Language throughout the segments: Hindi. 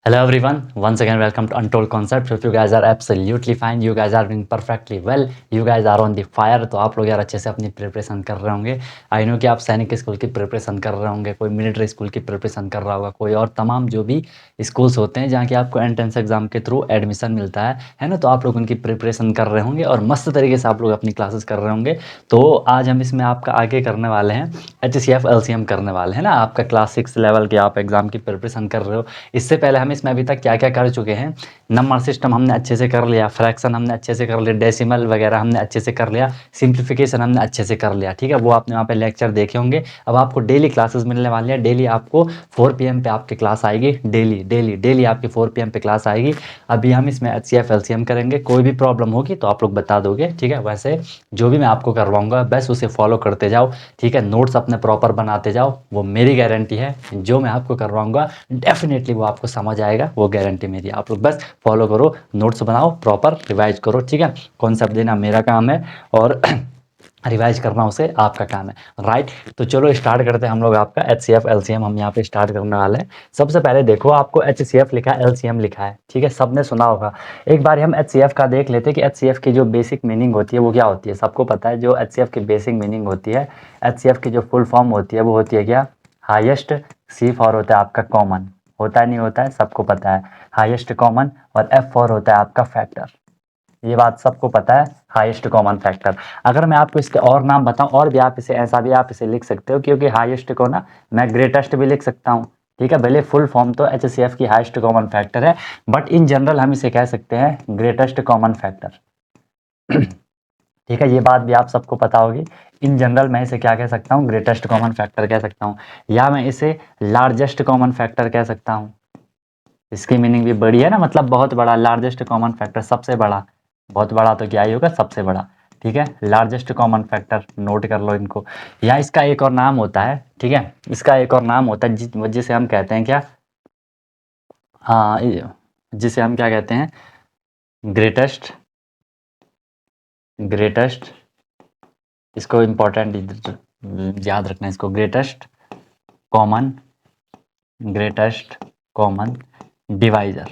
Hello everyone, once again welcome to Untold Concepts. If you guys are absolutely fine, you guys are doing perfectly well, you guys are on the fire. तो आप लोग यार अच्छे से अपनी प्रिपरेशन कर रहे होंगे। आई नो कि आप सैनिक स्कूल की प्रिपरेशन कर रहे होंगे, कोई मिलिट्री स्कूल की प्रिपरेशन कर रहा होगा, कोई और तमाम जो भी स्कूल्स होते हैं जहाँ की आपको एंट्रेंस एग्जाम के थ्रू एडमिशन मिलता है ना। तो आप लोग उनकी प्रिपरेशन कर रहे होंगे और मस्त तरीके से आप लोग अपनी क्लासेस कर रहे होंगे। तो आज हम इसमें आपका आगे करने वाले हैं HCF LCM करने वाले हैं ना। आपका क्लास 6 लेवल के आप एग्ज़ाम की प्रिपरेशन कर रहे हो। इससे पहले हम इसमें अभी तक क्या क्या कर चुके हैं। नंबर सिस्टम हमने अच्छे से कर लिया, फ्रैक्शन हमने अच्छे से कर लिया, डेसिमल वगैरह हमने अच्छे से कर लिया, सिंप्लीफिकेशन हमने अच्छे से कर लिया। ठीक है, वो आपने वहाँ पे लेक्चर देखे होंगे। अब आपको डेली क्लासेस मिलने वाली है। डेली आपको 4 PM पे आपकी क्लास आएगी। डेली डेली डेली आपकी 4 PM पे क्लास आएगी। अभी हम इसमें HCF LCM करेंगे। कोई भी प्रॉब्लम होगी तो आप लोग बता दोगे। ठीक है, वैसे जो भी मैं आपको करवाऊंगा बस उसे फॉलो करते जाओ। ठीक है, नोट्स अपने प्रॉपर बनाते जाओ, वो मेरी गारंटी है। जो मैं आपको करवाऊंगा डेफिनेटली वो आपको समझ आएगा, वो गारंटी मेरी। आप लोग बस फॉलो करो, नोट्स बनाओ, प्रॉपर रिवाइज करो। ठीक है, कॉन्सेप्ट देना मेरा काम है और रिवाइज करना उसे आपका काम है। राइट, तो चलो स्टार्ट करते हैं हम लोग। आपका HCF LCM हम यहाँ पे स्टार्ट करने वाले हैं। सबसे पहले देखो, आपको HCF लिखा है, LCM लिखा है। ठीक है, सबने सुना होगा। एक बार हम HCF का देख लेते हैं कि HCF की जो बेसिक मीनिंग होती है वो क्या होती है। सबको पता है जो HCF की बेसिक मीनिंग होती है। HCF की जो फुल फॉर्म होती है वो होती है क्या? हाईएस्ट। C फॉर होता है आपका कॉमन, होता है नहीं होता है, सबको पता है, हाईएस्ट कॉमन। और F फॉर होता है आपका फैक्टर। ये बात सबको पता है, हाईएस्ट कॉमन फैक्टर। अगर मैं आपको इसके और नाम बताऊं, और भी आप इसे ऐसा भी आप इसे लिख सकते हो, क्योंकि हाईएस्ट को ना मैं ग्रेटेस्ट भी लिख सकता हूं। ठीक है, भले फुल फॉर्म तो HCF की हाईएस्ट कॉमन फैक्टर है, बट इन जनरल हम इसे कह सकते हैं ग्रेटेस्ट कॉमन फैक्टर। ठीक है, ये बात भी आप सबको पता होगी। इन जनरल मैं इसे क्या कह सकता हूँ? ग्रेटेस्ट कॉमन फैक्टर कह सकता हूँ, या मैं इसे लार्जेस्ट कॉमन फैक्टर कह सकता हूँ। इसकी मीनिंग भी बड़ी है ना, मतलब बहुत बड़ा। लार्जेस्ट कॉमन फैक्टर, सबसे बड़ा। बहुत बड़ा तो क्या ही होगा, सबसे बड़ा। ठीक है, लार्जेस्ट कॉमन फैक्टर, नोट कर लो इनको। या इसका एक और नाम होता है, ठीक है, इसका एक और नाम होता है जिसे हम कहते हैं क्या? हाँ, जिसे हम क्या कहते हैं? ग्रेटेस्ट। ग्रेटेस्ट, इसको इम्पोर्टेंट याद रखना, इसको greatest common, greatest common divisor.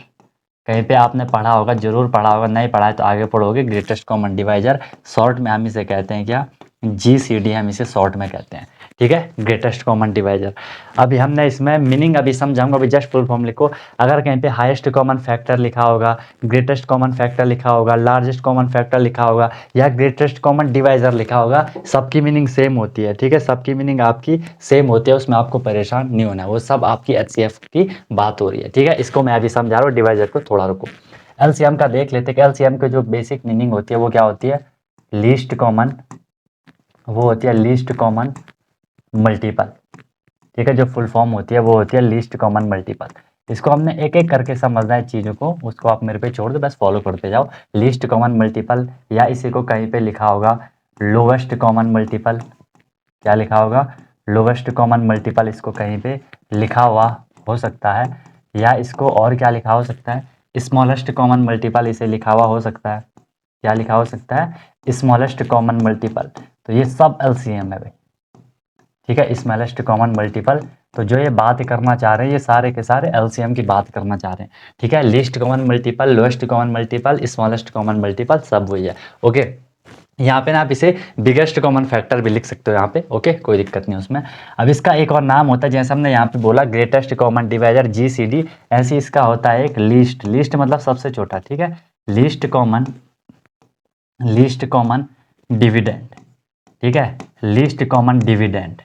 कहीं पे आपने पढ़ा होगा, जरूर पढ़ा होगा, नहीं पढ़ा है तो आगे पढ़ोगे। ग्रेटेस्ट कॉमन डिवाइजर, शॉर्ट में हम इसे कहते हैं क्या? GCD हम इसे शॉर्ट में कहते हैं। ठीक है, ग्रेटेस्ट कॉमन डिवाइजर। अभी हमने इसमें मीनिंग अभी समझाऊंगा, अभी जस्ट फुल फॉर्म लिखो। अगर कहीं पे हाईएस्ट कॉमन फैक्टर लिखा होगा, ग्रेटेस्ट कॉमन फैक्टर लिखा होगा, लार्जेस्ट कॉमन फैक्टर लिखा होगा, या ग्रेटेस्ट कॉमन डिवाइजर लिखा होगा, सबकी मीनिंग सेम होती है। ठीक है, सबकी मीनिंग आपकी सेम होती है, उसमें आपको परेशान नहीं होना है। वो सब आपकी HCF की बात हो रही है। ठीक है, इसको मैं अभी समझा रहा हूँ, डिवाइजर को थोड़ा रुको। LCM का देख लेते हैं कि LCM की जो बेसिक मीनिंग होती है वो क्या होती है? लीस्ट कॉमन, वो होती है लीस्ट कॉमन मल्टीपल। ठीक है, जो फुल फॉर्म होती है वो होती है लीस्ट कॉमन मल्टीपल। इसको हमने एक एक करके समझना है चीज़ों को, उसको आप मेरे पे छोड़ दो, बस फॉलो करते जाओ। लीस्ट कॉमन मल्टीपल, या इसी को कहीं पे लिखा होगा लोवेस्ट कॉमन मल्टीपल। क्या लिखा होगा? लोवेस्ट कॉमन मल्टीपल, इसको कहीं पे लिखा हुआ हो सकता है। या इसको और क्या लिखा हो सकता है? स्मॉलेस्ट कॉमन मल्टीपल इसे लिखा हुआ हो सकता है। क्या लिखा हो सकता है? Smallest common multiple. तो ये सब LCM है भाई। ठीक है, स्मॉलेस्ट कॉमन मल्टीपल। तो जो ये बात करना चाह रहे हैं, ये सारे के सारे LCM की बात करना चाह रहे हैं। ठीक है, least common multiple, lowest common multiple, smallest common multiple, सब वही है। ओके, यहाँ पे ना आप इसे बिगेस्ट कॉमन फैक्टर भी लिख सकते हो यहाँ पे। ओके, कोई दिक्कत नहीं उसमें। अब इसका एक और नाम होता है, जैसे हमने यहाँ पे बोला ग्रेटेस्ट कॉमन डिवाइजर GCD, ऐसे इसका होता है एक लीस्ट। लीस्ट मतलब सबसे छोटा। ठीक है, least common, least common dividend. ठीक है, लीस्ट कॉमन डिविडेंड।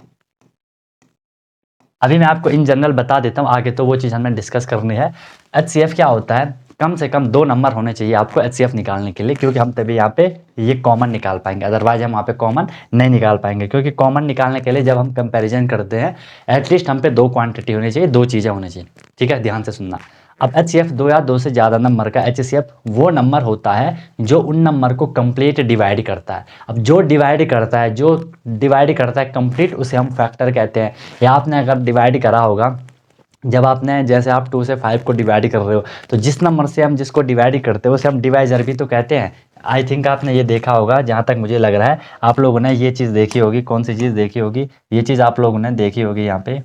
अभी मैं आपको इन जनरल बता देता हूँ, आगे तो वो चीज़ हमें डिस्कस करनी है। HCF क्या होता है? कम से कम 2 नंबर होने चाहिए आपको HCF निकालने के लिए, क्योंकि हम तभी यहाँ पे ये कॉमन निकाल पाएंगे। अदरवाइज हम वहाँ पे कॉमन नहीं निकाल पाएंगे, क्योंकि कॉमन निकालने के लिए जब हम कंपैरिजन करते हैं, एटलीस्ट हम पे 2 क्वांटिटी होनी चाहिए, 2 चीज़ें होनी चाहिए। ठीक है, ध्यान से सुनना। अब HCF 2 या 2 से ज़्यादा नंबर का HCF वो नंबर होता है जो उन नंबर को कंप्लीट डिवाइड करता है। अब जो डिवाइड करता है, जो डिवाइड करता है कंप्लीट, उसे हम फैक्टर कहते हैं। या आपने अगर डिवाइड करा होगा, जब आपने जैसे आप 2 से 5 को डिवाइड कर रहे हो, तो जिस नंबर से हम जिसको डिवाइड करते हैं उसे हम डिवाइजर भी तो कहते हैं। आई थिंक आपने ये देखा होगा, जहाँ तक मुझे लग रहा है आप लोगों ने ये चीज़ देखी होगी। कौन सी चीज़ देखी होगी? ये चीज़ आप लोगों ने देखी होगी यहाँ पे।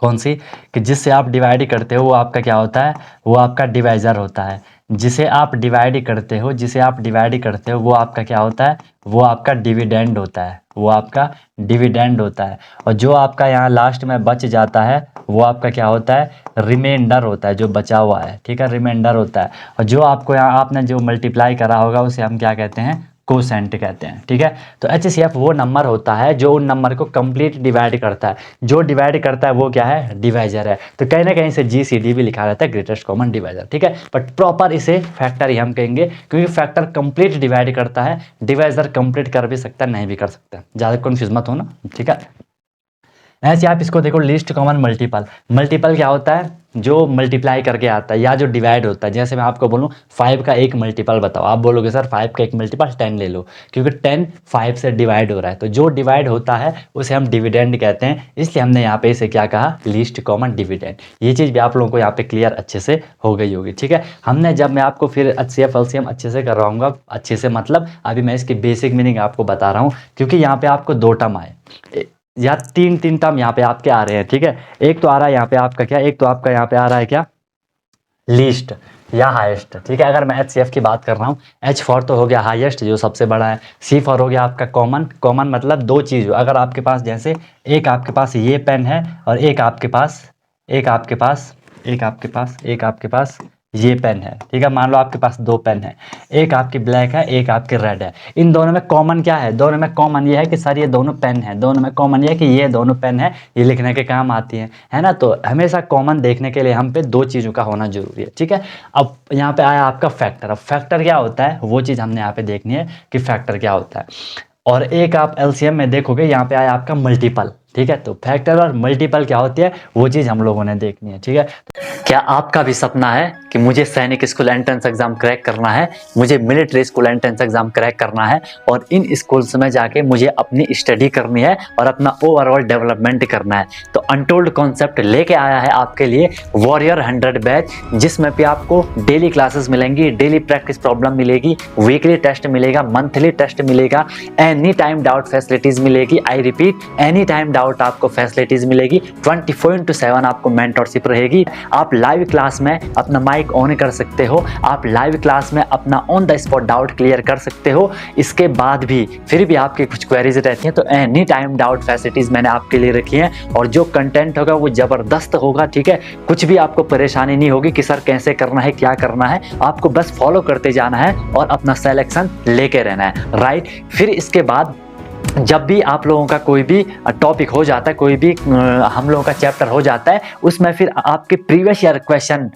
कौन सी? कि जिससे आप डिवाइड करते हो वो आपका क्या होता है? वो आपका डिवाइज़र होता है। जिसे आप डिवाइड करते हो, जिसे आप डिवाइड करते हो वो आपका क्या होता है? वो आपका डिविडेंड होता है, वो आपका डिविडेंड होता है। और जो आपका यहाँ लास्ट में बच जाता है वो आपका क्या होता है? रिमाइंडर होता है, जो बचा हुआ है, ठीक है, रिमाइंडर होता है। और जो आपको यहाँ आपने जो मल्टीप्लाई करा होगा उसे हम क्या कहते हैं? कोसेंट कहते हैं, ठीक है। तो एचसीएफ वो नंबर होता है जो उन नंबर को कंप्लीट डिवाइड करता है। जो डिवाइड करता है वो क्या है? डिवाइजर है। तो कहीं ना कहीं से जीसीडी भी लिखा रहता है, ग्रेटेस्ट कॉमन डिवाइजर, ठीक है। बट प्रॉपर इसे फैक्टर ही हम कहेंगे, क्योंकि फैक्टर कंप्लीट डिवाइड करता है, डिवाइजर कंप्लीट कर भी सकता है, नहीं भी कर सकता। ज़्यादा कन्फ्यूज मत होना, ठीक है। ऐसे आप इसको देखो, लीस्ट कॉमन मल्टीपल। मल्टीपल क्या होता है? जो मल्टीप्लाई करके आता है या जो डिवाइड होता है। जैसे मैं आपको बोलूँ 5 का एक मल्टीपल बताओ, आप बोलोगे सर 5 का एक मल्टीपल 10 ले लो, क्योंकि 10 5 से डिवाइड हो रहा है। तो जो डिवाइड होता है उसे हम डिविडेंड कहते हैं, इसलिए हमने यहाँ पे इसे क्या कहा? Least common dividend. ये चीज़ भी आप लोगों को यहाँ पे क्लियर अच्छे से हो गई होगी, ठीक है। हमने जब मैं आपको फिर एचसीएफ एलसीएम अच्छे से करवाऊंगा, अच्छे से मतलब अभी मैं इसकी बेसिक मीनिंग आपको बता रहा हूँ, क्योंकि यहाँ पे आपको 2 टर्म आए या तीन टर्म यहाँ पे आपके आ रहे हैं, ठीक है। एक तो आ रहा है यहाँ पे आपका क्या? एक तो आपका यहाँ पे आ रहा है क्या? लीस्ट या हाईएस्ट, ठीक है। अगर मैं एचसीएफ की बात कर रहा हूँ, एच फॉर तो हो गया हाईएस्ट, जो सबसे बड़ा है। सी फॉर हो गया आपका कॉमन। कॉमन मतलब दो चीज़, अगर आपके पास जैसे एक आपके पास ये पेन है और एक आपके पास ये पेन है, ठीक है। मान लो आपके पास 2 पेन है, एक आपकी ब्लैक है, एक आपकी रेड है। इन दोनों में कॉमन क्या है? दोनों में कॉमन ये है कि सर ये दोनों पेन है। दोनों में कॉमन ये है कि ये दोनों पेन है, ये लिखने के काम आती है ना। तो हमेशा कॉमन देखने के लिए हम पे 2 चीज़ों का होना जरूरी है, ठीक है। अब यहाँ पे आया आपका फैक्टर। अब फैक्टर क्या होता है वो चीज़ हमने यहाँ पे देखनी है कि फैक्टर क्या होता है। और एक आप एलसीएम में देखोगे यहाँ पे आया आपका मल्टीपल, ठीक है। तो फैक्टर और मल्टीपल क्या होती है वो चीज़ हम लोगों ने देखनी है, ठीक है। क्या आपका भी सपना है कि मुझे सैनिक स्कूल एंट्रेंस एग्जाम क्रैक करना है, मुझे military school entrance exam crack करना है, और इन स्कूल्स में जाके मुझे अपनी स्टडी करनी है और अपना ओवरऑल डेवलपमेंट करना है? तो अनटोल्ड कॉन्सेप्ट लेके आया है आपके लिए वॉरियर 100 बैच, जिसमें भी आपको डेली क्लासेस मिलेंगी, डेली प्रैक्टिस प्रॉब्लम मिलेगी, वीकली टेस्ट मिलेगा, मंथली टेस्ट मिलेगा, एनी टाइम डाउट फैसिलिटीज मिलेगी। I repeat, any time doubt आपको फैसिलिटीज मिलेगी। 24/7 आपको मेंटरशिप रहेगी। आप लाइव क्लास में अपना माइक ऑन कर सकते हो, आप लाइव क्लास में अपना on the spot doubt clear कर सकते हो। इसके बाद भी फिर भी आपकी कुछ क्वेरीज रहती हैं, तो एनी टाइम डाउट फैसिलिटीज मैंने आपके लिए रखी हैं। और जो कंटेंट होगा वो जबरदस्त होगा, ठीक है। कुछ भी आपको परेशानी नहीं होगी कि सर कैसे करना है, क्या करना है। आपको बस फॉलो करते जाना है और अपना सिलेक्शन लेके रहना है, राइट। फिर इसके बाद जब भी आप लोगों का कोई भी टॉपिक हो जाता है, कोई भी हम लोगों का चैप्टर हो जाता है, उसमें फिर आपके प्रीवियस ईयर क्वेश्चन,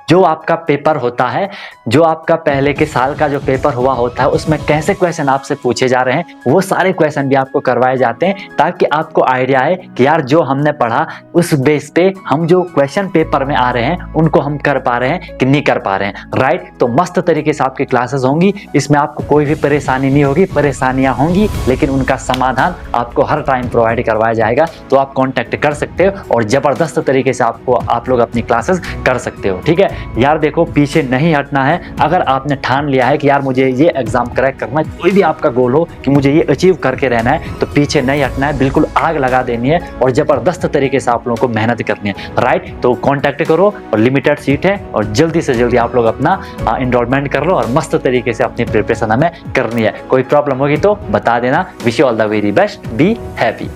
जो आपका पेपर होता है, जो आपका पहले के साल का जो पेपर हुआ होता है, उसमें कैसे क्वेश्चन आपसे पूछे जा रहे हैं, वो सारे क्वेश्चन भी आपको करवाए जाते हैं, ताकि आपको आइडिया है कि यार जो हमने पढ़ा उस बेस पे हम जो क्वेश्चन पेपर में आ रहे हैं उनको हम कर पा रहे हैं कि नहीं कर पा रहे हैं, राइट। तो मस्त तरीके से आपकी क्लासेस होंगी, इसमें आपको कोई भी परेशानी नहीं होगी। परेशानियां होंगी लेकिन उनका समाधान आपको हर टाइम प्रोवाइड करवाया जाएगा। तो आप कॉन्टैक्ट कर सकते हो और जबरदस्त तरीके से आप लोग अपनी क्लासेस कर सकते हो, ठीक है। यार देखो, पीछे नहीं हटना है। अगर आपने ठान लिया है कि यार मुझे ये एग्जाम क्रैक करना है, कोई भी आपका गोल हो कि मुझे ये अचीव करके रहना है, तो पीछे नहीं हटना है, बिल्कुल आग लगा देनी है और जबरदस्त तरीके से आप लोगों को मेहनत करनी है, राइट। तो कॉन्टैक्ट करो और लिमिटेड सीट है और जल्दी से जल्दी आप लोग अपना इनरोलमेंट कर लो और मस्त तरीके से अपनी प्रिपरेशन हमें करनी है। कोई प्रॉब्लम होगी तो बता देना। Wish you all the very best, be happy.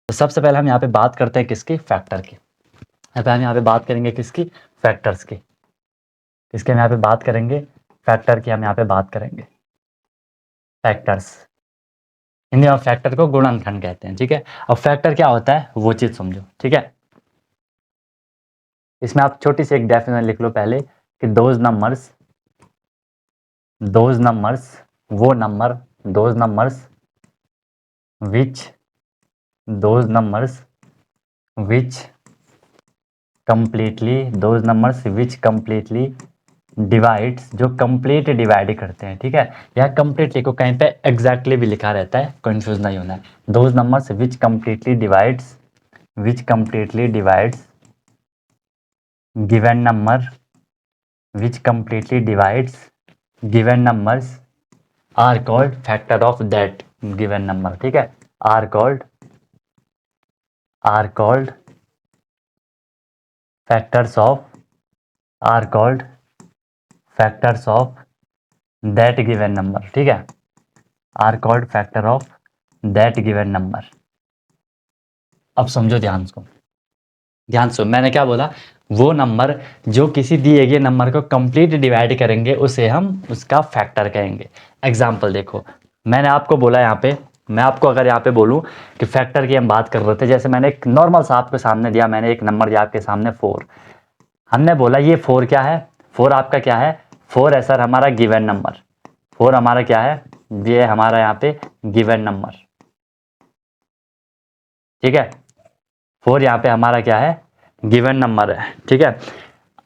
तो सबसे पहले हम यहाँ पे बात करते हैं किसकी? फैक्टर की। हम यहाँ पे बात करेंगे किसकी? फैक्टर्स की। किसके हम यहाँ पे बात करेंगे? फैक्टर की हम यहाँ पे बात करेंगे। फैक्टर्स, हिंदी में फैक्टर को गुणनखंड कहते हैं, ठीक है। अब फैक्टर क्या होता है वो चीज समझो, ठीक है। इसमें आप छोटी सी एक डेफिनेशन लिख लो पहले कि दोज नंबर्स वो number, those numbers which completely divides, जो कंप्लीट डिवाइड करते हैं, ठीक है। या कंप्लीटली को कहीं पे एग्जैक्टली भी लिखा रहता है, कंफ्यूज नहीं होना है। Those numbers which completely divides given numbers are called factor of that given number, ठीक है। Are called factors of are called factors of that given number. ठीक है, are called factor of that given number. अब समझो ध्यान से मैंने क्या बोला, वो नंबर जो किसी दिए गए नंबर को कंप्लीट डिवाइड करेंगे उसे हम उसका फैक्टर कहेंगे। एग्जाम्पल देखो, मैंने आपको बोला यहाँ पे, मैं आपको अगर यहाँ पे बोलूँ कि फैक्टर की हम बात कर रहे थे, जैसे मैंने एक नॉर्मल सा आपके सामने दिया, मैंने एक नंबर दिया आपके सामने 4, हमने बोला ये 4 क्या है, 4 आपका क्या है, 4 है सर हमारा गिवन नंबर, 4 हमारा क्या है, ये हमारा यहाँ पे गिवन नंबर। ठीक है, 4 यहाँ पे हमारा क्या है, गिवन नंबर है। ठीक है,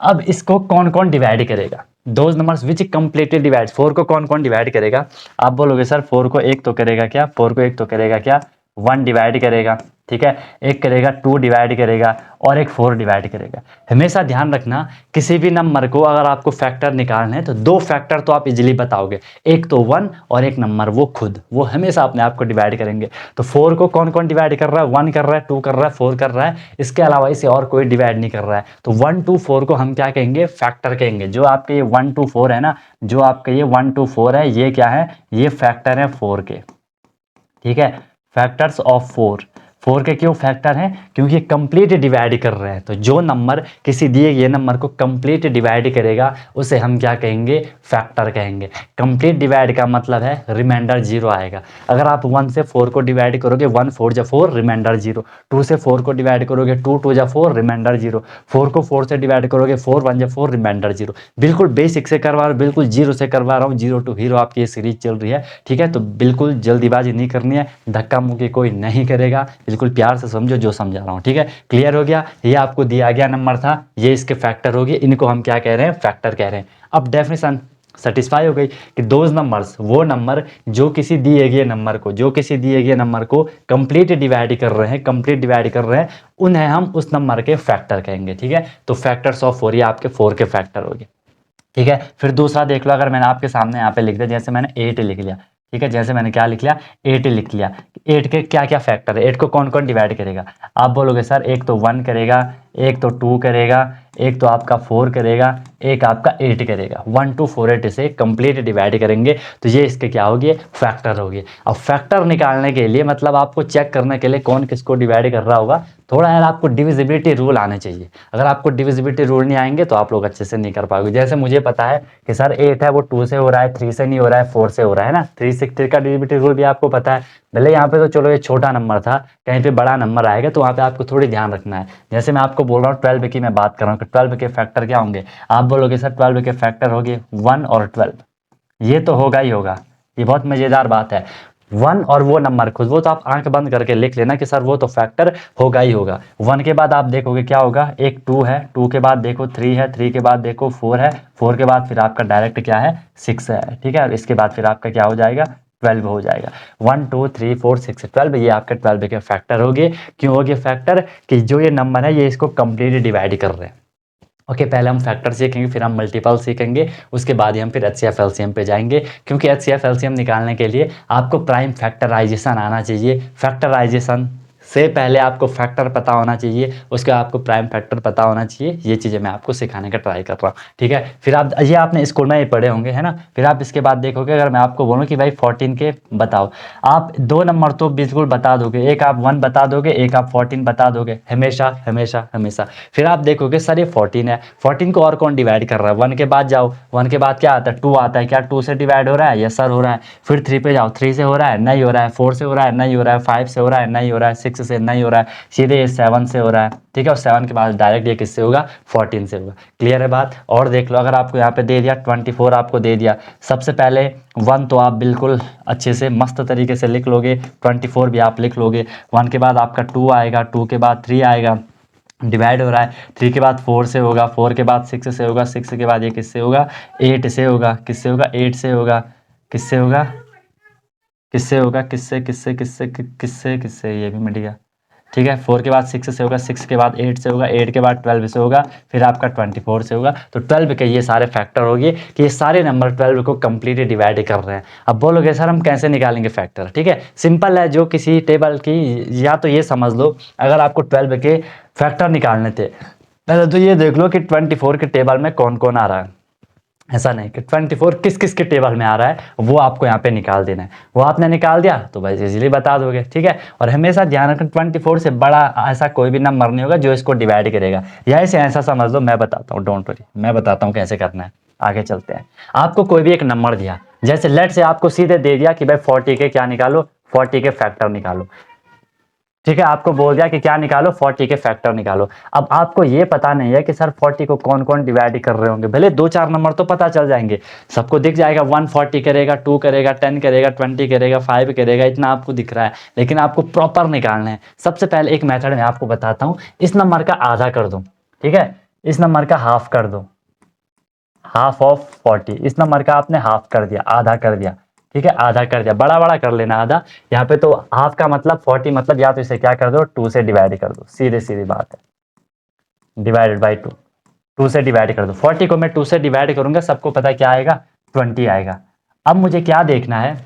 अब इसको कौन कौन डिवाइड करेगा, those numbers which completely divide, 4 को कौन कौन डिवाइड करेगा। आप बोलोगे सर 4 को एक तो करेगा क्या, 4 को एक तो करेगा क्या, 1 डिवाइड करेगा। ठीक है, एक करेगा 2 डिवाइड करेगा और एक 4 डिवाइड करेगा। हमेशा ध्यान रखना, किसी भी नंबर को अगर आपको फैक्टर निकालना है तो 2 फैक्टर तो आप इजीली बताओगे, एक तो 1 और एक नंबर वो खुद, वो हमेशा अपने आप को डिवाइड करेंगे। तो 4 को कौन कौन डिवाइड कर रहा है, 1 कर रहा है, 2 कर रहा है, 4 कर रहा है, इसके अलावा इसे और कोई डिवाइड नहीं कर रहा है। तो 1 to 4 को हम क्या कहेंगे, फैक्टर कहेंगे। जो आपके ये 1 to 4 है ना, जो आपका ये 1 to 4 है, ये क्या है, ये फैक्टर है 4 के। ठीक है, फैक्टर्स ऑफ 4 के क्यों फैक्टर हैं, क्योंकि कंप्लीट डिवाइड कर रहे हैं। तो जो नंबर किसी दिए गए नंबर को कंप्लीट डिवाइड करेगा उसे हम क्या कहेंगे, फैक्टर कहेंगे। कंप्लीट डिवाइड का मतलब है रिमाइंडर 0 आएगा। अगर आप 1 से 4 को डिवाइड करोगे, 1 4 जा 4 रिमाइंडर 0, 2 से 4 को डिवाइड करोगे, 2 2 जा 4 रिमाइंडर 0, 4 को 4 से डिवाइड करोगे, 4 1 जा 4 रिमाइंडर 0। बिल्कुल बेसिक से करवा रहा हूँ, बिल्कुल 0 से करवा रहा हूँ, 0 to हीरो आपकी ये सीरीज चल रही है। ठीक है, तो बिल्कुल जल्दीबाजी नहीं करनी है, धक्का मुक्की कोई नहीं करेगा, बिल्कुल प्यार से समझो जो समझा रहा हूँ। ठीक है, क्लियर हो गया, ये आपको दिया गया नंबर था, ये इसके फैक्टर हो गए, इनको हम क्या कह रहे हैं, फैक्टर कह रहे हैं। अब डेफिनेशन सेटिस्फाई हो गई कि दोज नंबर्स, वो नंबर जो किसी दिए गए नंबर को कंप्लीट डिवाइड कर रहे हैं, उन्हें हम उस नंबर के फैक्टर कहेंगे। ठीक है, तो फैक्टर्स ऑफ 4 ये आपके 4 के फैक्टर हो गए। ठीक है, फिर दूसरा देख लो, अगर मैंने आपके सामने यहाँ पे लिख दिया, जैसे मैंने 8 लिख लिया। ठीक है, जैसे मैंने क्या लिख लिया, 8 लिख लिया। 8 के क्या क्या फैक्टर है, 8 को कौन कौन डिवाइड करेगा। आप बोलोगे सर एक तो 1 करेगा, एक तो 2 करेगा, एक तो आपका 4 करेगा, एक आपका 8 करेगा। 1 2 4 8 से कंप्लीट डिवाइड करेंगे तो ये इसके क्या होगी, फैक्टर होगी। अब फैक्टर निकालने के लिए मतलब आपको चेक करने के लिए कौन किसको डिवाइड कर रहा होगा, थोड़ा यार आपको डिविजिबिलिटी रूल आने चाहिए। अगर आपको डिविजिबिलिटी रूल नहीं आएंगे तो आप लोग अच्छे से नहीं कर पाओगे। जैसे मुझे पता है कि सर 8 है वो 2 से हो रहा है, 3 से नहीं हो रहा है, 4 से हो रहा है ना, 3 6 3 का डिविजिबिलिटी रूल भी आपको पता है। भले यहाँ पे तो चलो ये छोटा नंबर था, कहीं पे बड़ा नंबर आएगा तो वहाँ पे आपको थोड़ी ध्यान रखना है। जैसे मैं आपको बोल रहा हूँ 12 की मैं बात कर रहा हूँ कि 12 के फैक्टर क्या होंगे। आप बोलोगे सर 12 के फैक्टर होंगे 1 और 12, ये तो होगा ही होगा, ये बहुत मज़ेदार बात है। 1 और वो नंबर खुद, वो तो आप आंख बंद करके लिख लेना कि सर वो तो फैक्टर होगा ही होगा। 1 के बाद आप देखोगे क्या होगा, एक 2 है, 2 के बाद देखो 3 है, 3 के बाद देखो 4 है, 4 के बाद फिर आपका डायरेक्ट क्या है, 6 है। ठीक है, इसके बाद फिर आपका क्या हो जाएगा, 12 हो जाएगा। 1 2 3 4 6 12, ये आपके 12 के फैक्टर हो गए। क्यों हो गए फैक्टर, कि जो ये नंबर है ये इसको कंप्लीट डिवाइड कर रहे हैं। ओके, पहले हम फैक्टर सीखेंगे, फिर हम मल्टीपल सीखेंगे, उसके बाद ही हम फिर एचसीएफ एलसीएम पे जाएंगे। क्योंकि एचसीएफ एलसीएम निकालने के लिए आपको प्राइम फैक्टराइजेशन आना चाहिए। फैक्टराइजेशन से पहले आपको फैक्टर पता होना चाहिए, उसके बाद आपको प्राइम फैक्टर पता होना चाहिए। ये चीज़ें मैं आपको सिखाने का ट्राई कर रहा हूँ। ठीक है, फिर आप ये आपने स्कूल में ये पढ़े होंगे है ना। फिर आप इसके बाद देखोगे, अगर मैं आपको बोलूँ कि भाई 14 के बताओ, आप 2 नंबर तो बिल्कुल बता दोगे, एक आप 1 बता दोगे, एक आप 14 बता दोगे, हमेशा हमेशा हमेशा। फिर आप देखोगे सर ये 14 है, 14 को और कौन डिवाइड कर रहा है, 1 के बाद जाओ, 1 के बाद क्या आता है, 2 आता है, क्या 2 से डिवाइड हो रहा है, यस सर हो रहा है। फिर 3 पे जाओ, 3 से हो रहा है, नहीं हो रहा है, 4 से हो रहा है, नहीं हो रहा है, 5 से हो रहा है, नहीं हो रहा है, 6 से नहीं हो रहा है, सीधे ये 7 से हो रहा है। ठीक है, और 7 के बाद डायरेक्ट ये किससे होगा, 14 से होगा। क्लियर है बात। और देख लो, अगर आपको यहाँ पे दे दिया 24 आपको दे दिया, सबसे पहले 1 तो आप बिल्कुल अच्छे से मस्त तरीके से लिख लोगे, 24 भी आप लिख लोगे। 1 के बाद आपका 2 आएगा, 2 के बाद 3 आएगा, डिवाइड हो रहा है, 3 के बाद 4 से होगा, 4 के बाद 6 से होगा, 6 के बाद ये किससे होगा, 8 से होगा, किससे होगा, 8 से होगा, किससे होगा, किससे होगा, किससे किससे किससे किससे किससे, ये भी मिट गया, ठीक है। 4 के बाद 6 से होगा, 6 के बाद 8 से होगा, 8 के बाद 12 से होगा, फिर आपका 24 से होगा। तो 12 के ये सारे फैक्टर हो गए कि ये सारे नंबर 12 को कंप्लीटली डिवाइड कर रहे हैं। अब बोलोगे सर हम कैसे निकालेंगे फैक्टर? ठीक है, सिंपल है। जो किसी टेबल की, या तो ये समझ लो अगर आपको 12 के फैक्टर निकालने थे, पहले तो ये देख लो कि 24 के टेबल में कौन कौन आ रहा है। ऐसा नहीं कि 24 किस किस के टेबल में आ रहा है, वो आपको यहाँ पे निकाल देना है। वो आपने निकाल दिया तो भाई इजीली बता दोगे। ठीक है, और हमेशा ध्यान रखना 24 से बड़ा ऐसा कोई भी नंबर नहीं होगा जो इसको डिवाइड करेगा। या इसे ऐसा समझ लो, मैं बताता हूँ, डोंट वरी, मैं बताता हूँ कैसे करना है। आगे चलते हैं। आपको कोई भी एक नंबर दिया, जैसे लेट से आपको सीधे दे दिया कि भाई 40 के क्या निकालो, 40 के फैक्टर निकालो। ठीक है, आपको बोल दिया कि क्या निकालो, 40 के फैक्टर निकालो। अब आपको ये पता नहीं है कि सर 40 को कौन कौन डिवाइड कर रहे होंगे। भले 2-4 नंबर तो पता चल जाएंगे, सबको दिख जाएगा 1 40 करेगा, 2 करेगा, 10 करेगा, 20 करेगा, 5 करेगा, इतना आपको दिख रहा है। लेकिन आपको प्रॉपर निकालना है। सबसे पहले एक मेथड मैं आपको बताता हूँ। इस नंबर का आधा कर दो, ठीक है, इस नंबर का हाफ कर दो, हाफ ऑफ 40। इस नंबर का आपने हाफ कर दिया, आधा कर दिया। ठीक है, आधा कर दिया, बड़ा बड़ा कर लेना आधा। यहाँ पे तो हाफ का मतलब 40, मतलब या तो इसे क्या कर दो, 2 से डिवाइड कर दो, सीधे सीधी बात है, डिवाइडेड बाई 2। 2 से डिवाइड कर दो। 40 को मैं 2 से डिवाइड करूंगा, सबको पता क्या आएगा, 20 आएगा। अब मुझे क्या देखना है,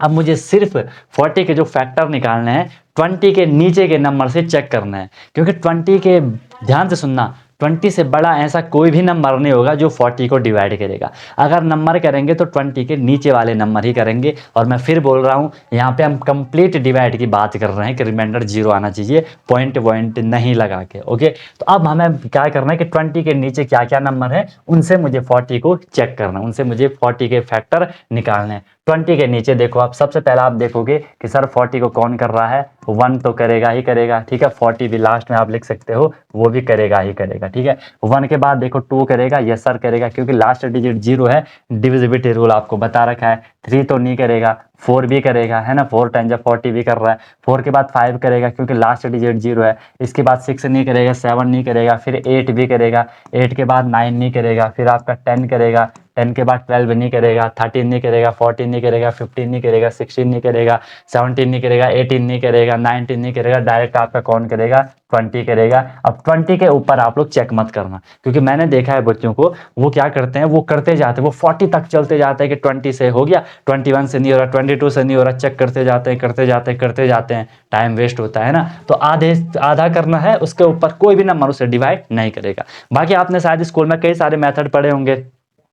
अब मुझे सिर्फ 40 के जो फैक्टर निकालने हैं, 20 के नीचे के नंबर से चेक करना है। क्योंकि 20 के, ध्यान से सुनना, 20 से बड़ा ऐसा कोई भी नंबर नहीं होगा जो 40 को डिवाइड करेगा। अगर नंबर करेंगे तो 20 के नीचे वाले नंबर ही करेंगे। और मैं फिर बोल रहा हूँ, यहाँ पे हम कंप्लीट डिवाइड की बात कर रहे हैं कि रिमाइंडर 0 आना चाहिए, पॉइंट वॉइंट नहीं लगा के। ओके, तो अब हमें क्या करना है कि 20 के नीचे क्या क्या नंबर है, उनसे मुझे 40 को चेक करना है, उनसे मुझे 40 के फैक्टर निकालने हैं। 20 के नीचे देखो, आप सबसे पहले आप देखोगे कि सर 40 को कौन कर रहा है, 1 तो करेगा ही करेगा। ठीक है, 40 भी लास्ट में आप लिख सकते हो, वो भी करेगा ही करेगा। ठीक है, 1 के बाद देखो 2 करेगा, यस सर करेगा, क्योंकि लास्ट डिजिट 0 है, डिविजिबिलिटी रूल आपको बता रखा है। 3 तो नहीं करेगा, 4 भी करेगा, है ना, 4 टाइम जब 40 भी कर रहा है। 4 के बाद 5 करेगा क्योंकि लास्ट डिजिट 0 है। इसके बाद 6 नहीं करेगा, 7 नहीं करेगा, फिर 8 भी करेगा, 8 के बाद 9 नहीं करेगा, फिर आपका 10 करेगा, 10 के बाद 12 नहीं करेगा, 13 नहीं करेगा, 14 नहीं करेगा, 15 नहीं करेगा, 16 नहीं करेगा, 17 नहीं करेगा, 18 नहीं करेगा, 19 नहीं करेगा, डायरेक्ट आपका कौन करेगा, 20 करेगा। अब 20 के ऊपर आप लोग चेक मत करना, क्योंकि मैंने देखा है बच्चों को, वो क्या करते हैं, वो करते जाते हैं, वो 40 तक चलते जाते हैं कि 20 से हो गया, 21 से नहीं हो रहा, 22 से नहीं हो रहा, चेक करते जाते हैं, करते जाते हैं, करते जाते हैं, टाइम वेस्ट होता है ना। तो आधा करना है, उसके ऊपर कोई भी नंबर उसे डिवाइड नहीं करेगा। बाकी आपने शायद स्कूल में कई सारे मेथड पढ़े होंगे,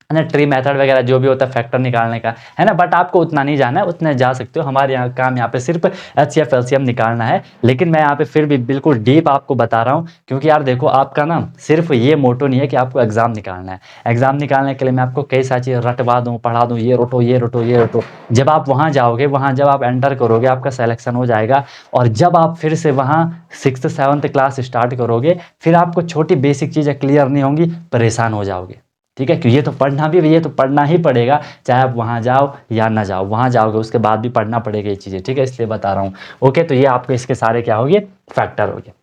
है ना, ट्री मेथड वगैरह जो भी होता है फैक्टर निकालने का, है ना, बट आपको उतना नहीं जाना है, उतने जा सकते हो। हमारे यहाँ काम यहाँ पे सिर्फ एचसीएफ एलसीएम निकालना है। लेकिन मैं यहाँ पे फिर भी बिल्कुल डीप आपको बता रहा हूँ, क्योंकि यार देखो, आपका ना सिर्फ ये मोटो नहीं है कि आपको एग्जाम निकालना है। एग्जाम निकालने के लिए मैं आपको कई सारी चीज़ें रटवा दूँ, पढ़ा दूँ, ये रटो, ये रटो, ये रटो। जब आप वहाँ जाओगे, वहाँ जब आप एंटर करोगे, आपका सिलेक्शन हो जाएगा, और जब आप फिर से वहाँ 6th-7th क्लास स्टार्ट करोगे, फिर आपको छोटी बेसिक चीज़ें क्लियर नहीं होंगी, परेशान हो जाओगे। ठीक है, क्योंकि ये तो पढ़ना भी, ये तो पढ़ना ही पड़ेगा, चाहे आप वहाँ जाओ या ना जाओ, वहाँ जाओगे उसके बाद भी पढ़ना पड़ेगा ये चीज़ें। ठीक है, इसलिए बता रहा हूँ। ओके, तो ये आपके इसके सारे क्या हो गए, फैक्टर हो गए।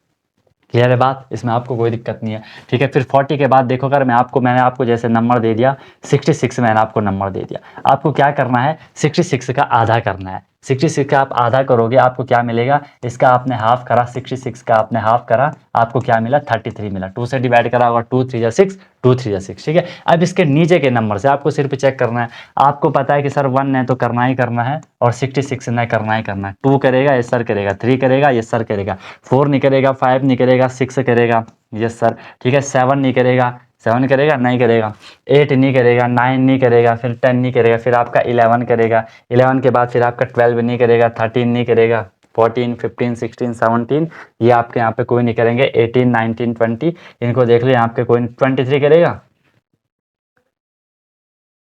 क्लियर है बात, इसमें आपको कोई दिक्कत नहीं है। ठीक है, फिर 40 के बाद देखो, अगर मैंने आपको जैसे नंबर दे दिया 66, मैंने आपको नंबर दे दिया, आपको क्या करना है, 66 का आधा करना है। 66 का आप आधा करोगे, आपको क्या मिलेगा, इसका आपने हाफ करा, 66 का आपने हाफ करा, आपको क्या मिला, 33 मिला। 2 से डिवाइड करा होगा, 2 3 6, 2 3 6। ठीक है, अब इसके नीचे के नंबर से आपको सिर्फ चेक करना है। आपको पता है कि सर 1 ने तो करना ही करना है, और 66 ने करना ही करना है। 2 करेगा, यस सर करेगा, 3 करेगा, यस सर करेगा, 4 नहीं करेगा, 5 नहीं करेगा, 6 करेगा, यस सर। ठीक है, 7 नहीं करेगा, 7 करेगा, नहीं करेगा, 8 नहीं करेगा, 9 नहीं करेगा, फिर 10 नहीं करेगा, फिर आपका 11 करेगा, 11 के बाद फिर आपका 12 नहीं करेगा, 13 नहीं करेगा, 14 15 16 17, ये आपके यहाँ पे कोई नहीं करेंगे, 18 19 20, इनको देख लो, यहाँ पे कोई 23 करेगा,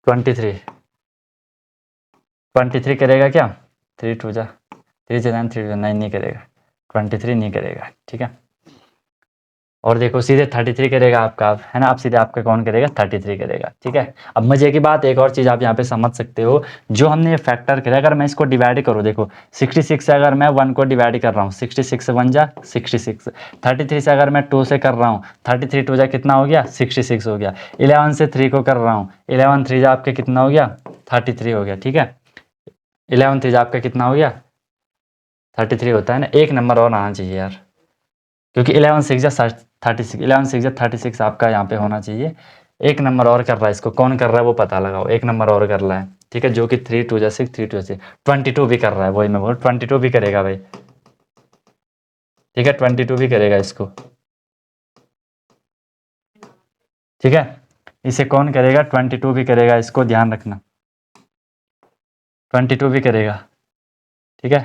23 23 करेगा क्या, 3 2 जा 3 से 9 3 9 नहीं करेगा, 23 नहीं करेगा। ठीक है, और देखो सीधे 33 करेगा आपका, है ना, आप सीधे आपका कौन करेगा, 33 करेगा। ठीक है, अब मजे की बात एक और चीज़ आप यहाँ पे समझ सकते हो, जो हमने ये फैक्टर करा, अगर मैं इसको डिवाइड करूँ, देखो 66 से अगर मैं 1 को डिवाइड कर रहा हूँ, 66 से 1 जा 66, 33 से अगर मैं 2 से कर रहा हूँ, 33 2 जा कितना हो गया, 66 हो गया। 11 से 3 को कर रहा हूँ, 11 3 जा आपके कितना हो गया, 33 हो गया। ठीक है, 11 3 जा आपका कितना हो गया, 33 होता है ना। एक नंबर और आना चाहिए यार, क्योंकि 11 6 जा 36, 11 6 जा 36 आपका यहाँ पे होना चाहिए। एक नंबर और कर रहा है, इसको कौन कर रहा है वो पता लगाओ, एक नंबर और कर रहा है, ठीक है, जो कि 3 2 जा 6, 3 2 जा 6, 22 भी कर रहा है, वही मैं बोल 22 भी करेगा भाई, ठीक है, 22 भी करेगा इसको, ठीक है, इसे कौन करेगा, 22 भी करेगा, इसको ध्यान रखना, 22 भी करेगा, ठीक है,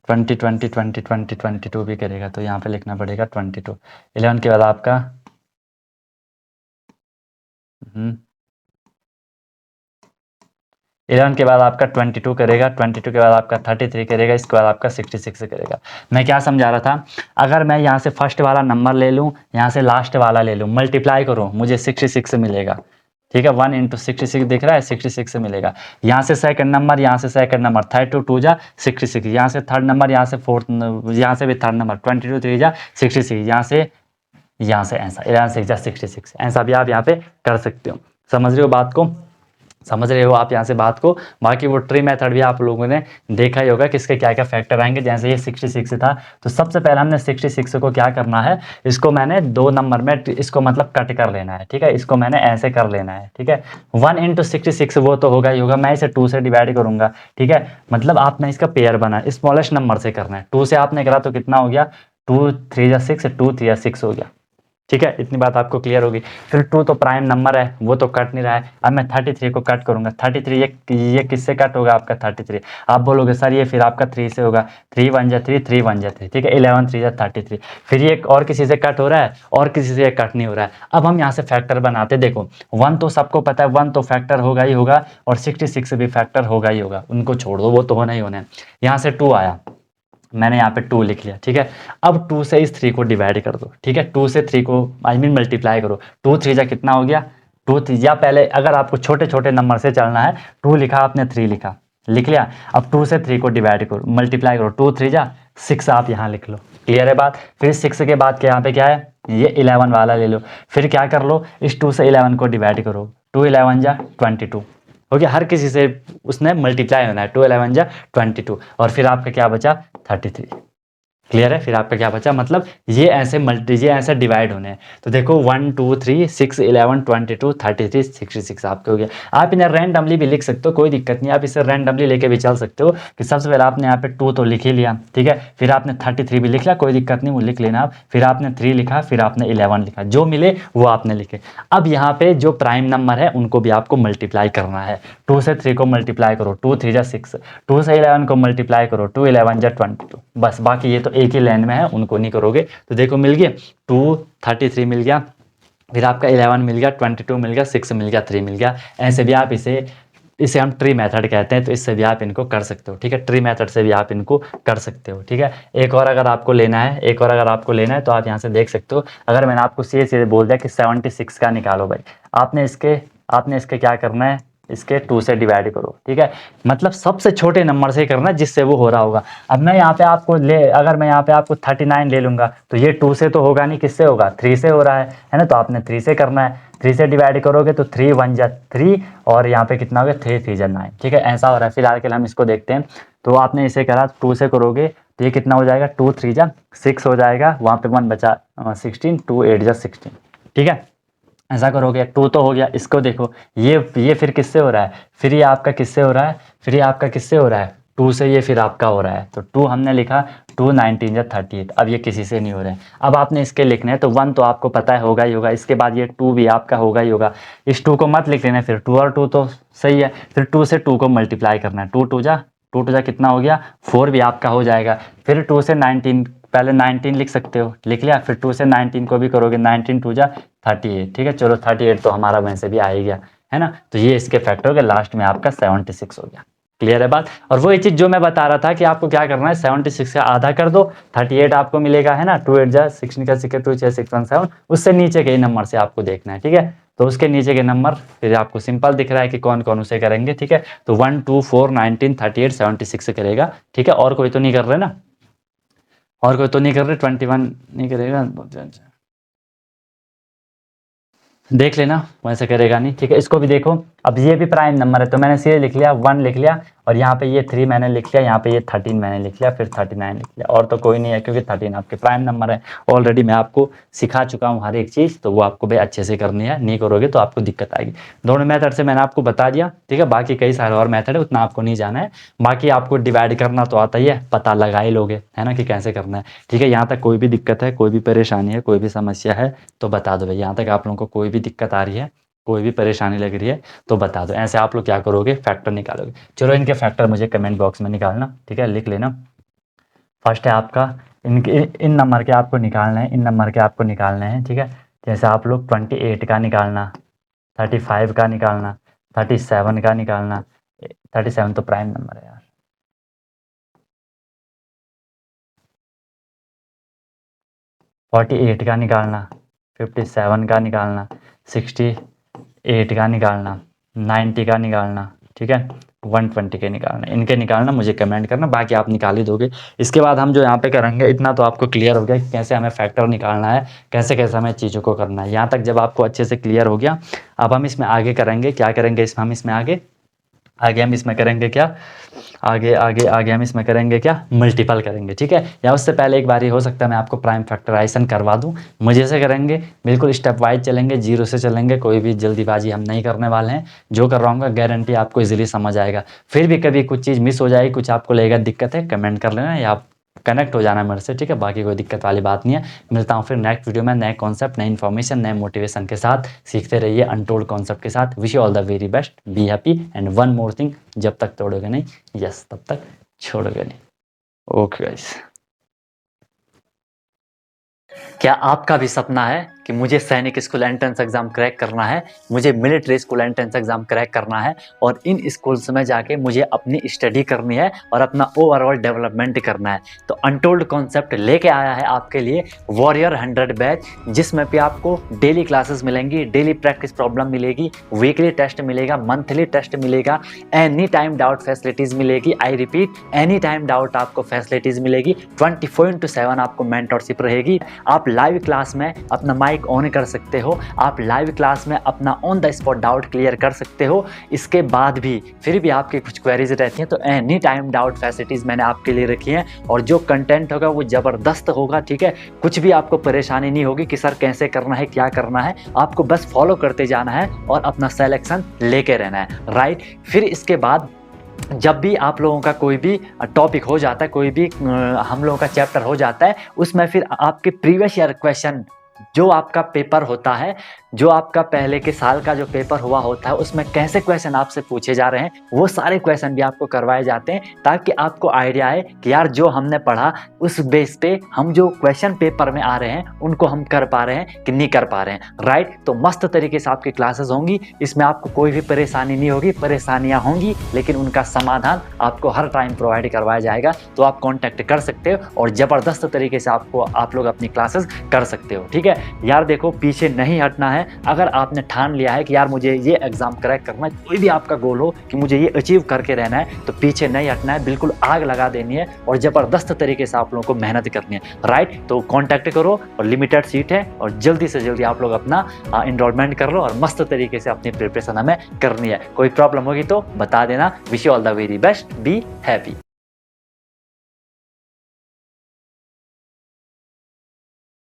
22 भी करेगा, तो यहाँ पे लिखना पड़ेगा 22। 11 के बाद आपका 11 के बाद आपका 22 करेगा, 22 के बाद आपका 33 करेगा, इसके बाद आपका 66 करेगा। मैं क्या समझा रहा था, अगर मैं यहाँ से फर्स्ट वाला नंबर ले लूँ, यहाँ से लास्ट वाला ले लूँ, मल्टीप्लाई करूँ, मुझे 66 मिलेगा, ठीक है, 1 × 66 दिख रहा है, 66 मिलेगा। यहाँ से सेकंड नंबर, यहाँ से सेकंड नंबर, 32 2 जा 66, यहाँ से थर्ड नंबर, यहाँ से फोर्थ, यहाँ से भी थर्ड नंबर, 22 3 जा 66, यहाँ से ऐसा 11 6 जा 66, ऐसा भी आप यहाँ पे कर सकते हो। समझ रहे हो बात को, समझ रहे हो आप यहाँ से बात को। बाकी वो ट्री मेथड भी आप लोगों ने देखा ही होगा कि इसके क्या क्या फैक्टर आएंगे। जैसे ये 66 था, तो सबसे पहले हमने 66 को क्या करना है, इसको मैंने 2 नंबर में इसको मतलब कट कर लेना है, ठीक है, इसको मैंने ऐसे कर लेना है, ठीक है, 1 × 66 वो तो होगा ही होगा, मैं इसे 2 से डिवाइड करूंगा, ठीक है, मतलब आपने इसका पेयर बना, स्मॉलेस्ट नंबर से करना है, 2 से आपने करा तो कितना हो गया, 2 3 जा 6, 2 3 जा 6 हो गया, ठीक है, इतनी बात आपको क्लियर होगी। फिर 2 तो प्राइम नंबर है, वो तो कट नहीं रहा है, अब मैं 33 को कट करूंगा, 33 ये किससे कट होगा, आपका 33, आप बोलोगे सर ये फिर आपका 3 से होगा, 3 1 जा 3, 3 1 जा 3, ठीक है, 11 3 जा 33, फिर ये और किसी से कट हो रहा है, और किसी से कट नहीं हो रहा है। अब हम यहाँ से फैक्टर बनाते, देखो 1 तो सबको पता है, 1 तो फैक्टर होगा ही होगा, और 66 भी फैक्टर होगा ही होगा, उनको छोड़ दो, वो तो होना ही होना है। यहाँ से 2 आया, मैंने यहाँ पे 2 लिख लिया, ठीक है, अब 2 से इस 3 को डिवाइड कर दो, ठीक है, 2 से 3 को मल्टीप्लाई करो, 2 3 जा कितना हो गया, 2 3 या पहले अगर आपको छोटे छोटे नंबर से चलना है, 2 लिखा आपने 3 लिखा, लिख लिया, अब 2 से 3 को डिवाइड करो, मल्टीप्लाई करो, 2 3 जा 6 आप यहाँ लिख लो, क्लियर है बात। फिर 6 के बाद यहाँ पे क्या है, ये 11 वाला ले लो, फिर क्या कर लो, इस 2 से 11 को डिवाइड करो, 2 11 जा 22 हो गया, हर किसी से उसने मल्टीप्लाई होना है, 2 11 जा 22, और फिर आपका क्या बचा, 33, क्लियर है। फिर आपका क्या बचा, मतलब ये ऐसे डिवाइड होने हैं। तो देखो 1 2 3 6 11 22 33 66 आपके हो गया। आप इन्हें रैंडमली भी लिख सकते हो, कोई दिक्कत नहीं, आप इसे रैंडमली लेके भी चल सकते हो कि सबसे पहले आपने यहाँ पे 2 तो लिख ही लिया, ठीक है, फिर आपने 33 भी लिख लिया, कोई दिक्कत नहीं, वो लिख लेना आप, फिर आपने 3 लिखा, फिर आपने 11 लिखा, जो मिले वो आपने लिखे। अब यहाँ पे जो प्राइम नंबर है उनको भी आपको मल्टीप्लाई करना है, 2 से 3 को मल्टीप्लाई करो, 2 3 जा 6, 2 से 11 को मल्टीप्लाई करो, 2 11 जा 22, बस, बाकी ये तो एक ही लाइन में है, उनको नहीं करोगे। तो देखो मिल गया 2 33 मिल गया, फिर आपका 11 मिल गया, 22 मिल गया, 6 मिल गया, 3 मिल गया। ऐसे भी आप इसे हम ट्री मेथड कहते हैं, तो इससे भी आप इनको कर सकते हो, ठीक है, ट्री मेथड से भी आप इनको कर सकते हो, ठीक है। एक और अगर आपको लेना है तो आप यहाँ से देख सकते हो। अगर मैंने आपको सीधे बोल दिया कि 76 का निकालो भाई, आपने इसके क्या करना है, इसके 2 से डिवाइड करो, ठीक है, मतलब सबसे छोटे नंबर से करना जिससे वो हो रहा होगा। अब मैं यहाँ पे अगर मैं यहाँ पे आपको 39 ले लूंगा, तो ये 2 से तो होगा नहीं, किससे होगा, 3 से हो रहा है ना, तो आपने 3 से करना है, 3 से डिवाइड करोगे तो 3 1 जा 3, और यहाँ पे कितना हो गया, 3 3 जा 9, ठीक है, ऐसा हो रहा है। फिलहाल के लिए हम इसको देखते हैं। तो आपने इसे करा, 2 से करोगे तो ये कितना हो जाएगा, 2 3 जा 6 हो जाएगा, वहाँ पे 1 बचा 16, 2 8 जा 16, ठीक है, ऐसा करोगे। 2 तो हो गया, इसको देखो, ये फिर किससे हो रहा है, फिर ये आपका किससे हो रहा है, 2 से ये फिर आपका हो रहा है, तो 2 हमने लिखा, 2 19 या 38, अब ये किसी से नहीं हो रहा है। अब आपने इसके लिखने हैं, तो 1 तो आपको पता है होगा ही होगा, इसके बाद ये 2 भी आपका होगा ही होगा, इस 2 को मत लिख लेना, फिर 2 और 2 तो सही है, फिर 2 से 2 को मल्टीप्लाई करना है, 2 2 जा कितना हो गया, 4 भी आपका हो जाएगा। फिर 2 से 19, पहले 19 लिख सकते हो, लिख लिया, फिर 2 से 19 को भी करोगे, 19 2 जा 38, ठीक है, चलो 38 तो हमारा वैसे भी आ ही गया, है ना। तो ये इसके फैक्टर हो गया, लास्ट में आपका 76 हो गया, क्लियर है बात। और वो चीज़ जो मैं बता रहा था कि आपको क्या करना है, 76 का आधा कर दो, 38 आपको मिलेगा, है ना, 2 8 जा 16 का 6 2 6 6 1 7, उससे नीचे के नंबर से आपको देखना है, ठीक है। तो उसके नीचे के नंबर फिर आपको सिंपल दिख रहा है कि कौन कौन उसे करेंगे, ठीक है। तो 1 2 4 19 38 76 से करेगा, ठीक है, और कोई तो नहीं कर रहे ना, और कोई तो नहीं कर रहे, 21 नहीं करेगा, देख लेना, वैसे करेगा नहीं, ठीक है। इसको भी देखो, अब ये भी प्राइम नंबर है तो मैंने सीधे लिख लिया 1 लिख लिया, और यहाँ पे ये 3 मैंने लिख लिया, यहाँ पे ये 13 मैंने लिख लिया, फिर 39 लिख लिया, और तो कोई नहीं है क्योंकि 13 आपके प्राइम नंबर है। ऑलरेडी मैं आपको सिखा चुका हूँ हर एक चीज़, तो वो आपको भाई अच्छे से करनी है, नहीं करोगे तो आपको दिक्कत आएगी। दोनों मेथड से मैंने आपको बता दिया, ठीक है। बाकी कई सारे और मेथड है, उतना आपको नहीं जाना है। बाकी आपको डिवाइड करना तो आता ही है, पता लगा ही लोगे, है ना, कि कैसे करना है, ठीक है। यहाँ तक कोई भी दिक्कत है, कोई भी परेशानी है, कोई भी समस्या है तो बता दो भाई। यहाँ तक आप लोगों को कोई भी दिक्कत आ रही है, कोई भी परेशानी लग रही है तो बता दो। ऐसे आप लोग क्या करोगे, फैक्टर निकालोगे। चलो इनके फैक्टर मुझे कमेंट बॉक्स में निकालना, ठीक है, लिख लेना। फर्स्ट है आपका इनके इन नंबर के आपको निकालना है, इन नंबर के आपको निकालने हैं, ठीक है। जैसे आप लोग 28 का निकालना, 35 का निकालना, 37 का निकालना। 37 तो प्राइम नंबर है यार। 48 का निकालना, 57 का निकालना, 68 का निकालना, 90 का निकालना, ठीक है, 120 के निकालना। इनके निकालना, मुझे कमेंट करना, बाकी आप निकाल ही दोगे। इसके बाद हम जो यहाँ पे करेंगे, इतना तो आपको क्लियर हो गया कि कैसे हमें फैक्टर निकालना है, कैसे कैसे हमें चीज़ों को करना है। यहाँ तक जब आपको अच्छे से क्लियर हो गया, अब हम इसमें आगे करेंगे, क्या करेंगे इसमें हम इसमें आगे हम इसमें करेंगे क्या, आगे हम इसमें करेंगे क्या, मल्टीपल करेंगे, ठीक है। या उससे पहले एक बार ये हो सकता है मैं आपको प्राइम फैक्टराइजेशन करवा दूं, मजे से करेंगे, बिल्कुल स्टेप वाइज चलेंगे, जीरो से चलेंगे, कोई भी जल्दीबाजी हम नहीं करने वाले हैं। जो करवाऊंगा गारंटी आपको इजीली समझ आएगा। फिर भी कभी कुछ चीज़ मिस हो जाएगी, कुछ आपको लगेगा दिक्कत है, कमेंट कर लेना या आप कनेक्ट हो जाना मेरे से, ठीक है। बाकी कोई दिक्कत वाली बात नहीं है। मिलता हूँ फिर नेक्स्ट वीडियो में नए कॉन्सेप्ट, नए इन्फॉर्मेशन, नए मोटिवेशन के साथ। सीखते रहिए अनटोल्ड कॉन्सेप्ट के साथ। Wish you all the very best, be happy and one more thing, जब तक तोड़ोगे नहीं, यस तब तक छोड़ोगे नहीं। ओके गाइस, क्या आपका भी सपना है कि मुझे सैनिक स्कूल एंट्रेंस एग्जाम क्रैक करना है, मुझे military school entrance exam crack करना है, और इन स्कूल्स में जाके मुझे अपनी स्टडी करनी है और अपना ओवरऑल डेवलपमेंट करना है? तो अनटोल्ड कॉन्सेप्ट लेके आया है आपके लिए वॉरियर 100 बैच, जिसमें भी आपको डेली क्लासेस मिलेंगी, डेली प्रैक्टिस प्रॉब्लम मिलेगी, वीकली टेस्ट मिलेगा, मंथली टेस्ट मिलेगा, एनी टाइम डाउट फैसिलिटीज़ मिलेगी। I repeat, any time doubt आपको फैसिलिटीज़ मिलेगी। 24/7 आपको मेंटरशिप रहेगी। आप लाइव क्लास में अपना माइक ऑन कर सकते हो, आप लाइव क्लास में अपना on the spot doubt clear कर सकते हो। इसके बाद भी फिर भी आपकी कुछ क्वेरीज रहती हैं तो एनी टाइम डाउट फैसिलिटीज़ मैंने आपके लिए रखी हैं, और जो कंटेंट होगा वो ज़बरदस्त होगा, ठीक है। कुछ भी आपको परेशानी नहीं होगी कि सर कैसे करना है, क्या करना है, आपको बस फॉलो करते जाना है और अपना सिलेक्शन लेके रहना है, राइट। फिर इसके बाद जब भी आप लोगों का कोई भी टॉपिक हो जाता है, कोई भी हम लोगों का चैप्टर हो जाता है, उसमें फिर आपके प्रीवियस ईयर क्वेश्चन, जो आपका पेपर होता है, जो आपका पहले के साल का जो पेपर हुआ होता है, उसमें कैसे क्वेश्चन आपसे पूछे जा रहे हैं, वो सारे क्वेश्चन भी आपको करवाए जाते हैं, ताकि आपको आइडिया आए कि यार जो हमने पढ़ा उस बेस पे हम जो क्वेश्चन पेपर में आ रहे हैं उनको हम कर पा रहे हैं कि नहीं कर पा रहे हैं, राइट। तो मस्त तरीके से आपकी क्लासेस होंगी, इसमें आपको कोई भी परेशानी नहीं होगी। परेशानियां होंगी लेकिन उनका समाधान आपको हर टाइम प्रोवाइड करवाया जाएगा। तो आप कॉन्टैक्ट कर सकते हो और ज़बरदस्त तरीके से आप लोग अपनी क्लासेस कर सकते हो, ठीक है यार। देखो, पीछे नहीं हटना है। अगर आपने ठान लिया है कि यार मुझे ये एग्जाम क्रैक करना है, कोई भी आपका गोल हो कि मुझे ये अचीव करके रहना है, तो पीछे नहीं हटना है, बिल्कुल आग लगा देनी है और ज़बरदस्त तरीके से आप लोगों को मेहनत करनी है, राइट। तो कॉन्टैक्ट करो, और लिमिटेड सीट है, और जल्दी से जल्दी आप लोग अपना इनरोलमेंट कर लो और मस्त तरीके से अपनी प्रिपरेशन हमें करनी है। कोई प्रॉब्लम होगी तो बता देना। Wish you all the very best, be happy.